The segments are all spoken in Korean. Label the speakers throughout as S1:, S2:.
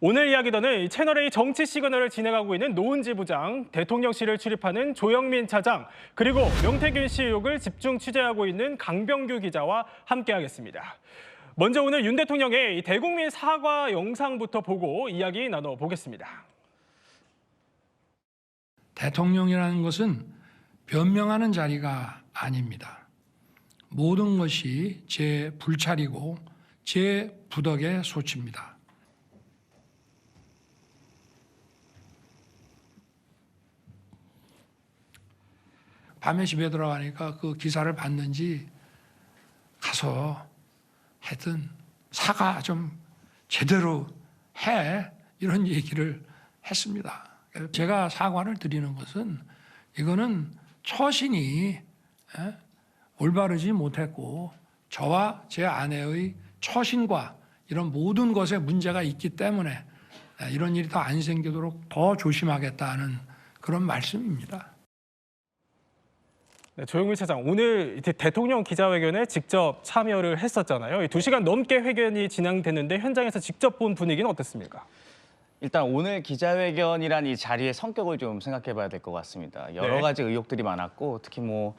S1: 오늘 이야기더는 채널A 정치 시그널을 진행하고 있는 노은지 부장, 대통령실을 출입하는 조영민 차장, 그리고 명태균 씨 의혹을 집중 취재하고 있는 강병규 기자와 함께하겠습니다. 먼저 오늘 윤 대통령의 대국민 사과 영상부터 보고 이야기 나눠보겠습니다.
S2: 대통령이라는 것은 변명하는 자리가 아닙니다. 모든 것이 제 불찰이고 제 부덕의 소치입니다. 밤에 집에 들어가니까 그 기사를 봤는지 가서 하여튼 사과 좀 제대로 해, 이런 얘기를 했습니다. 제가 사과를 드리는 것은 이거는 처신이 올바르지 못했고 저와 제 아내의 처신과 이런 모든 것에 문제가 있기 때문에 이런 일이 더 안 생기도록 더 조심하겠다는 그런 말씀입니다.
S1: 네, 조영민 차장, 오늘 대통령 기자회견에 직접 참여를 했었잖아요. 2시간 넘게 회견이 진행됐는데 현장에서 직접 본 분위기는 어땠습니까?
S3: 일단 오늘 기자회견이란 이 자리의 성격을 좀 생각해 봐야 될 것 같습니다. 여러 가지 의혹들이 많았고 특히 뭐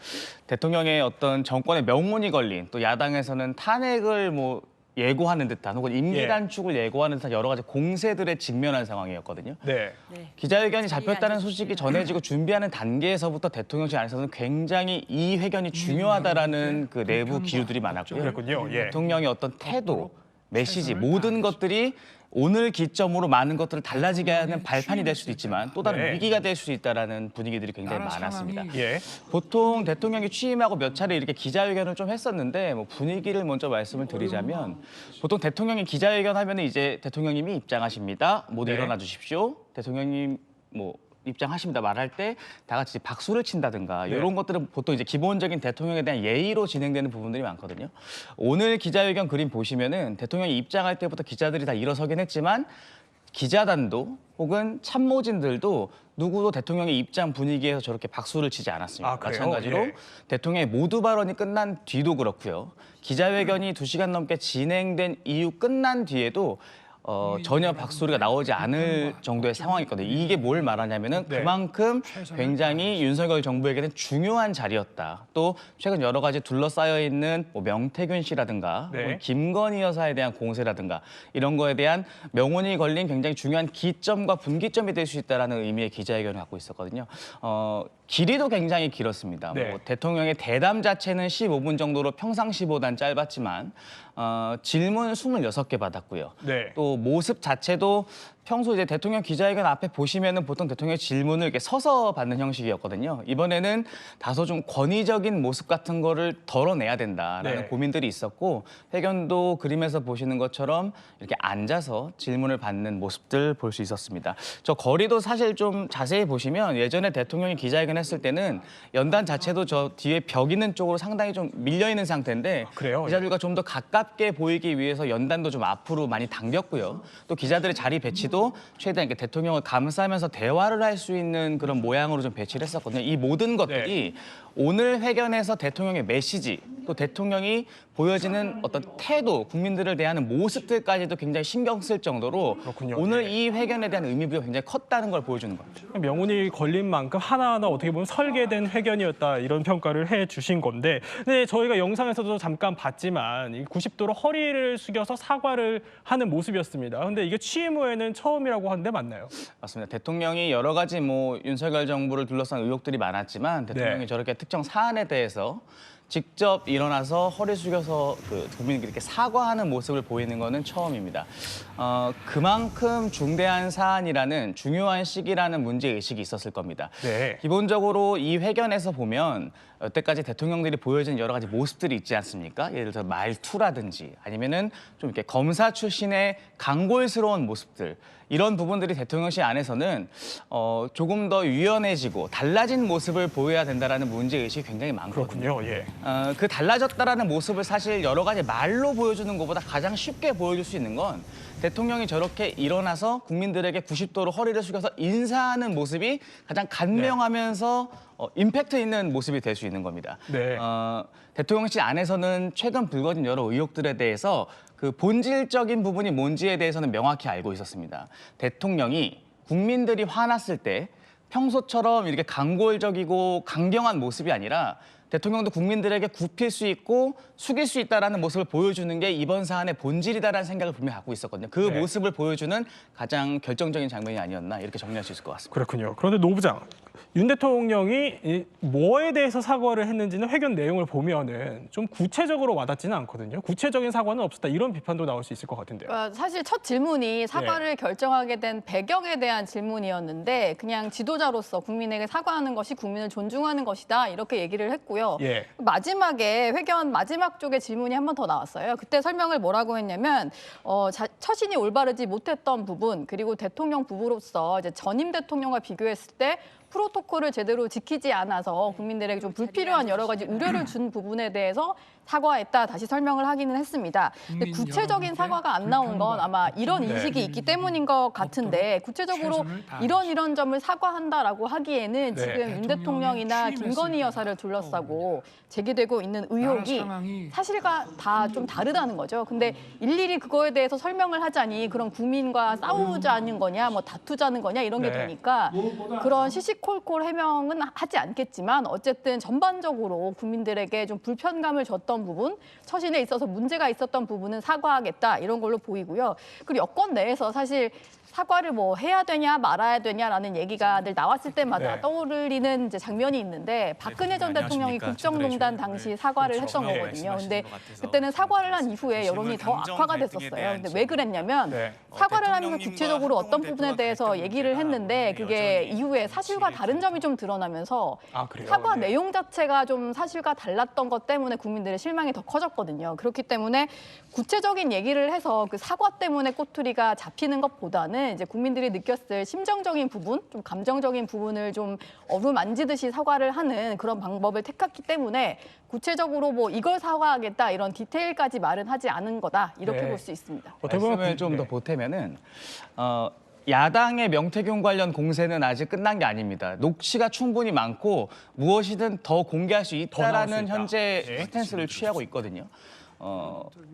S3: 대통령의 어떤 정권의 명운이 걸린, 또 야당에서는 탄핵을 뭐 예고하는 듯한 혹은 임기 단축을 예고하는 듯한 여러 가지 공세들에 직면한 상황이었거든요.
S1: 네.
S3: 기자회견이 잡혔다는 소식이 전해지고 준비하는 단계에서부터 대통령실 안에서는 굉장히 이 회견이 중요하다라는 그 내부 기류들이 많았고요.
S1: 그랬군요. 예.
S3: 대통령의 어떤 태도, 메시지, 모든 것들이 오늘 기점으로 많은 것들을 달라지게 하는 발판이 될 수도 있지만 또 다른 위기가 될 수 있다는 분위기들이 굉장히 많았습니다.
S1: 예.
S3: 보통 대통령이 취임하고 몇 차례 이렇게 기자회견을 좀 했었는데 뭐 분위기를 먼저 말씀을 드리자면 보통 대통령이 기자회견 하면 이제 대통령님이 입장하십니다. 모두 일어나 주십시오. 대통령님 뭐 입장하십니다 말할 때 다 같이 박수를 친다든가 이런 것들은 보통 이제 기본적인 대통령에 대한 예의로 진행되는 부분들이 많거든요. 오늘 기자회견 그림 보시면은 대통령이 입장할 때부터 기자들이 다 일어서긴 했지만 기자단도 혹은 참모진들도 누구도 대통령의 입장 분위기에서 저렇게 박수를 치지 않았습니다. 마찬가지로 대통령의 모두 발언이 끝난 뒤도 그렇고요. 기자회견이 2시간 넘게 진행된 이후 끝난 뒤에도 전혀 박수소리가 나오지 않을 정도의 상황이거든요. 이게 뭘 말하냐면은 그만큼 굉장히 윤석열 정부에게는 중요한 자리였다. 또 최근 여러 가지 둘러싸여 있는 뭐 명태균 씨라든가 김건희 여사에 대한 공세라든가 이런 거에 대한 명운이 걸린 굉장히 중요한 기점과 분기점이 될 수 있다는 의미의 기자회견을 갖고 있었거든요. 길이도 굉장히 길었습니다. 뭐 대통령의 대담 자체는 15분 정도로 평상시보단 짧았지만 질문 26개 받았고요. 또 모습 자체도 평소 이제 대통령 기자회견 앞에 보시면은 보통 대통령의 질문을 이렇게 서서 받는 형식이었거든요. 이번에는 다소 좀 권위적인 모습 같은 거를 덜어내야 된다라는 고민들이 있었고 회견도 그림에서 보시는 것처럼 이렇게 앉아서 질문을 받는 모습들 볼 수 있었습니다. 저 거리도 사실 좀 자세히 보시면 예전에 대통령이 기자회견 했을 때는 연단 자체도 저 뒤에 벽 있는 쪽으로 상당히 좀 밀려 있는 상태인데 기자들과 좀 더 가깝게 보이기 위해서 연단도 좀 앞으로 많이 당겼고요. 또 기자들의 자리 배치도 최대한 이렇게 대통령을 감싸면서 대화를 할 수 있는 그런 모양으로 좀 배치를 했었거든요. 이 모든 것들이 오늘 회견에서 대통령의 메시지, 또 대통령이 보여지는 어떤 태도, 국민들을 대하는 모습들까지도 굉장히 신경 쓸 정도로 오늘 이 회견에 대한 의미부여가 굉장히 컸다는 걸 보여주는 겁니다.
S1: 명운이 걸린 만큼 하나하나 어떻게 보면 설계된 회견이었다, 이런 평가를 해주신 건데, 근데 저희가 영상에서도 잠깐 봤지만 90도로 허리를 숙여서 사과를 하는 모습이었습니다. 근데 이게 취임 후에는 처음이라고 하는데 맞나요?
S3: 맞습니다. 대통령이 여러 가지 뭐 윤석열 정부를 둘러싼 의혹들이 많았지만 대통령이 저렇게 특정 사안에 대해서 직접 일어나서 허리 숙여서 국민에게 이렇게 사과하는 모습을 보이는 것은 처음입니다. 그만큼 중대한 사안이라는 중요한 시기라는 문제의식이 있었을 겁니다. 기본적으로 이 회견에서 보면 여태까지 대통령들이 보여준 여러 가지 모습들이 있지 않습니까? 예를 들어 말투라든지 아니면은 좀 이렇게 검사 출신의 강골스러운 모습들, 이런 부분들이 대통령실 안에서는 조금 더 유연해지고 달라진 모습을 보여야 된다는 문제의식이 굉장히 많거든요. 그 달라졌다라는 모습을 사실 여러 가지 말로 보여주는 것보다 가장 쉽게 보여줄 수 있는 건 대통령이 저렇게 일어나서 국민들에게 90도로 허리를 숙여서 인사하는 모습이 가장 간명하면서 임팩트 있는 모습이 될 수 있는 겁니다. 대통령실 안에서는 최근 불거진 여러 의혹들에 대해서 그 본질적인 부분이 뭔지에 대해서는 명확히 알고 있었습니다. 대통령이 국민들이 화났을 때 평소처럼 이렇게 강골적이고 강경한 모습이 아니라 대통령도 국민들에게 굽힐 수 있고 숙일 수 있다라는 모습을 보여주는 게 이번 사안의 본질이다라는 생각을 분명히 갖고 있었거든요. 그
S1: 네.
S3: 모습을 보여주는 가장 결정적인 장면이 아니었나 이렇게 정리할 수 있을 것 같습니다.
S1: 그렇군요. 그런데 노 부장, 윤 대통령이 뭐에 대해서 사과를 했는지는 회견 내용을 보면은 좀 구체적으로 와닿지는 않거든요. 구체적인 사과는 없었다 이런 비판도 나올 수 있을 것 같은데요.
S4: 사실 첫 질문이 사과를 결정하게 된 배경에 대한 질문이었는데 그냥 지도자로서 국민에게 사과하는 것이 국민을 존중하는 것이다 이렇게 얘기를 했고요.
S1: 예.
S4: 마지막에 회견 마지막 쪽에 질문이 한 번 더 나왔어요. 그때 설명을 뭐라고 했냐면 처신이 올바르지 못했던 부분 그리고 대통령 부부로서 이제 전임 대통령과 비교했을 때 프로토콜을 제대로 지키지 않아서 국민들에게 좀 불필요한 여러 가지 우려를 준 부분에 대해서 사과했다 다시 설명을 하기는 했습니다. 근데
S2: 국민
S4: 구체적인
S2: 여러분께
S4: 사과가 안 나온 건 아마 이런
S2: 네.
S4: 인식이 있기 때문인 것 같은데 구체적으로
S2: 최선을 다하십시오.
S4: 이런 점을 사과한다라고 하기에는
S1: 네.
S4: 지금 윤
S2: 대통령이
S4: 대통령이나
S2: 취임했을
S4: 김건희
S2: 때가
S4: 여사를 둘러싸고 제기되고 있는 의혹이
S2: 상황이
S4: 사실과 다 좀 다르다는 거죠. 근데 일일이 그거에 대해서 설명을 하자니 그런 국민과 싸우자는 거냐, 뭐 다투자는 거냐 이런 게
S1: 네.
S4: 되니까 그런 시시콜콜 해명은 하지 않겠지만 어쨌든 전반적으로 국민들에게 좀 불편감을 줬던 부분, 처신에 있어서 문제가 있었던 부분은 사과하겠다 이런 걸로 보이고요. 그리고 여권 내에서 사실 사과를 뭐 해야 되냐 말아야 되냐라는 얘기가 늘 나왔을 때마다
S1: 네.
S4: 떠오르는 이제 장면이 있는데 박근혜 전 대통령이 국정농단 당시 사과를 했던
S1: 네.
S4: 거거든요. 근데 그때는 사과를 한 이후에 여론이 더 악화가 됐었어요. 근데 왜 그랬냐면
S1: 네.
S4: 사과를 하면서 구체적으로 어떤 부분에 대해서 얘기를 했는데 그게 이후에 사실과 다른 점이 좀 드러나면서
S1: 아, 그래요?
S4: 사과
S1: 네.
S4: 내용 자체가 좀 사실과 달랐던 것 때문에 국민들의 실망이 더 커졌거든요. 그렇기 때문에 구체적인 얘기를 해서 그 사과 때문에 꼬투리가 잡히는 것보다는 이제 국민들이 느꼈을 심정적인 부분, 좀 감정적인 부분을 좀 어루만지듯이 사과를 하는 그런 방법을 택했기 때문에 구체적으로 뭐 이걸 사과하겠다 이런 디테일까지 말은 하지 않은 거다 이렇게
S1: 네.
S4: 볼 수 있습니다.
S1: 어떻게 보면
S3: 말씀을 좀 더
S1: 네.
S3: 보태면은 야당의 명태균 관련 공세는 아직 끝난 게 아닙니다. 녹취가 충분히 많고 무엇이든 더 공개할 수
S1: 나올 수
S3: 있다라는
S1: 있다.
S3: 현재
S1: 네.
S3: 스탠스를 취하고 있거든요.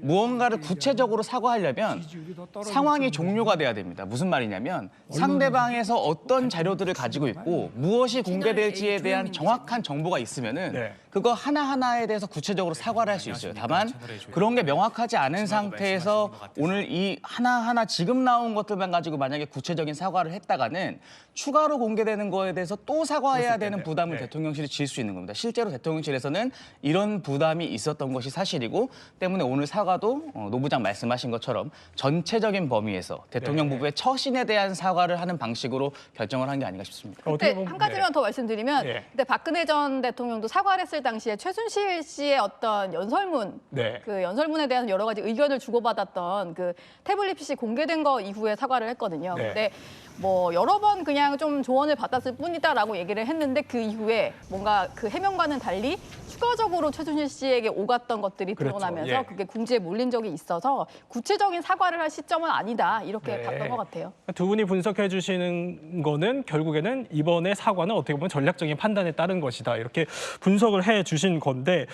S3: 무언가를 구체적으로 사과하려면
S2: 지지율이 더 떨어질
S3: 상황이
S2: 정도로
S3: 종료가 돼야 됩니다. 무슨 말이냐면 상대방에서 어떤 자료들을 가지고 있고 무엇이 공개될지에 대한 정확한 정보가 있으면은
S1: 네.
S3: 그거 하나하나에 대해서 구체적으로 사과를 할 수 있어요. 다만 그런 게 명확하지 않은 상태에서 오늘 이 하나하나 지금 나온 것들만 가지고 만약에 구체적인 사과를 했다가는 추가로 공개되는 거에 대해서 또 사과해야 되는 부담을
S1: 네.
S3: 대통령실이 질 수 있는 겁니다. 실제로 대통령실에서는 이런 부담이 있었던 것이 사실이고 때문에 오늘 사과도 노 부장 말씀하신 것처럼 전체적인 범위에서 대통령
S1: 네.
S3: 부부의 처신에 대한 사과를 하는 방식으로 결정을 한 게 아닌가 싶습니다.
S1: 어떻게
S4: 근데
S1: 보면-
S4: 한 가지만
S1: 네.
S4: 더 말씀드리면
S1: 네.
S4: 그때 박근혜 전 대통령도 사과를 했을 당시에 최순실 씨의 어떤 연설문
S1: 네.
S4: 그 연설문에 대한 여러 가지 의견을 주고받았던 그 태블릿 PC 공개된 거 이후에 사과를 했거든요.
S1: 네.
S4: 근데 뭐 여러 번 그냥 좀 조언을 받았을 뿐이다라고 얘기를 했는데 그 이후에 뭔가 그 해명과는 달리 추가적으로 최순실 씨에게 오갔던 것들이
S1: 그렇죠.
S4: 드러나면서
S1: 예.
S4: 그게 궁지에 몰린 적이 있어서 구체적인 사과를 할 시점은 아니다 이렇게
S1: 네.
S4: 봤던 것 같아요.
S1: 두 분이 분석해 주시는 거는 결국에는 이번에 사과는 어떻게 보면 전략적인 판단에 따른 것이다 이렇게 분석을 해 주신 건데